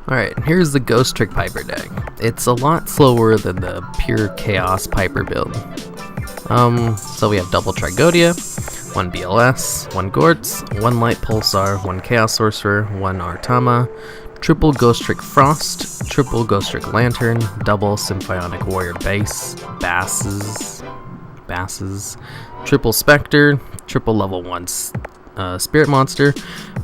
Alright, here's the Ghostrick Piper deck. It's a lot slower than the pure Chaos Piper build. So we have double Tragodia, 1 BLS, 1 Gortz, 1 Light Pulsar, 1 Chaos Sorcerer, 1 Artama, triple Ghostrick Frost, triple Ghostrick Lantern, double Symphonic Warrior Basses, triple Spectre, triple level 1 Spirit Monster,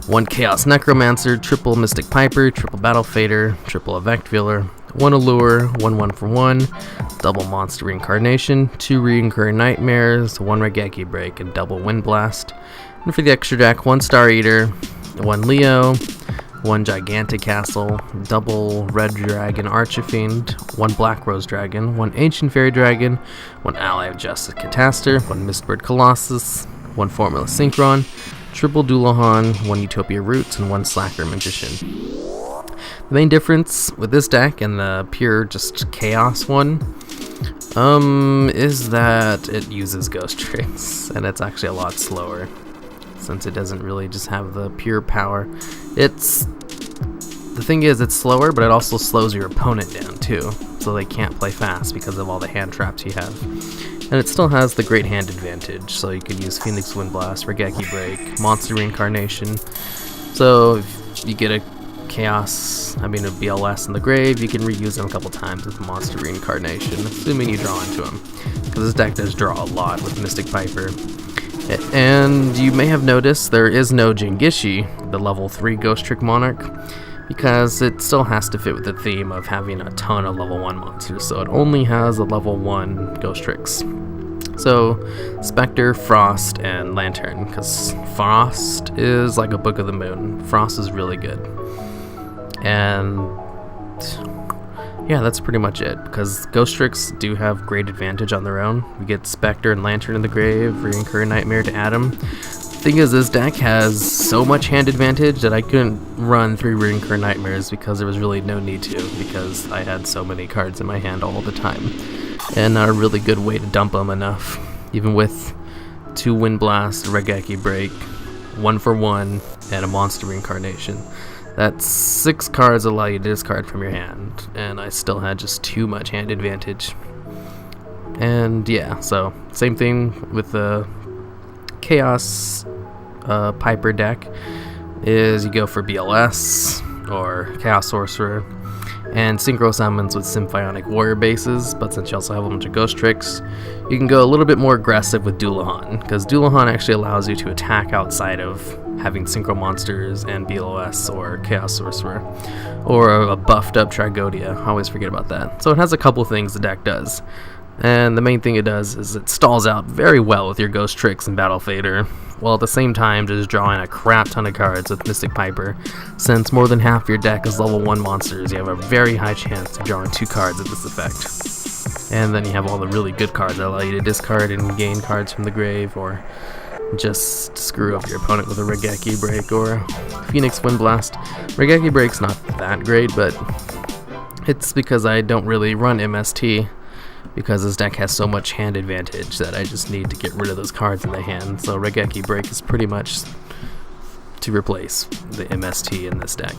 1 Chaos Necromancer, triple Mystic Piper, triple Battle Fader, triple Effect Veiler, 1 Allure, 1 for 1, double Monster Reincarnation, 2 Reoccurring Nightmares, 1 Regeki Break, and double Wind Blast. And for the extra deck, 1 Star Eater, 1 Leo, 1 Gigantic Castle, double Red Dragon Archifiend, 1 Black Rose Dragon, 1 Ancient Fairy Dragon, 1 Ally of Justice Cataster, 1 Mistbird Colossus, 1 Formula Synchron, triple Duelingnetwork, 1 Utopia Roots, and 1 Slacker Magician. The main difference with this deck and the pure just Chaos one is that it uses Ghost Tricks, and it's actually a lot slower since it doesn't really just have the pure power. The thing is, it's slower, but it also slows your opponent down too, so they can't play fast because of all the hand traps you have. And it still has the great hand advantage, so you can use Phoenix Wind Blast, Regeki Break, Monster Reincarnation. So if you get a BLS in the grave, you can reuse them a couple times with Monster Reincarnation, assuming you draw into them, because this deck does draw a lot with Mystic Piper. And you may have noticed there is no Jingishi, the level 3 Ghostrick Monarch, because it still has to fit with the theme of having a ton of level 1 monsters, so it only has a level 1 Ghostricks. So, Spectre, Frost, and Lantern, because Frost is like a Book of the Moon. Frost is really good. And yeah, that's pretty much it, because Ghostricks do have great advantage on their own. We get Spectre and Lantern in the grave, Reoccurring Nightmare to add them. Thing is, this deck has so much hand advantage that I couldn't run 3 Reoccurring Nightmares because there was really no need to, because I had so many cards in my hand all the time, and not a really good way to dump them enough, even with 2 Wind Blast, Regeki Break, 1 for 1, and a Monster Reincarnation. That's 6 cards allow you to discard from your hand, and I still had just too much hand advantage. And yeah, so same thing with the Chaos Piper deck is you go for BLS or Chaos Sorcerer and Synchro Summons with Symphonic Warrior bases, but since you also have a bunch of Ghost Tricks, you can go a little bit more aggressive with Duelingnetwork, because Duelingnetwork actually allows you to attack outside of having Synchro Monsters and BLS or Chaos Sorcerer, or a buffed up Tragodia. I always forget about that. So it has a couple things the deck does. And the main thing it does is it stalls out very well with your Ghost Tricks and Battle Fader, while at the same time just drawing a crap ton of cards with Mystic Piper. Since more than half your deck is level 1 monsters, you have a very high chance of drawing 2 cards of this effect. And then you have all the really good cards that allow you to discard and gain cards from the grave, or just screw up your opponent with a Regeki Break or Phoenix Wind Blast. Regeki Break's not that great, but it's because I don't really run MST, because this deck has so much hand advantage that I just need to get rid of those cards in the hand. So Regeki Break is pretty much to replace the MST in this deck.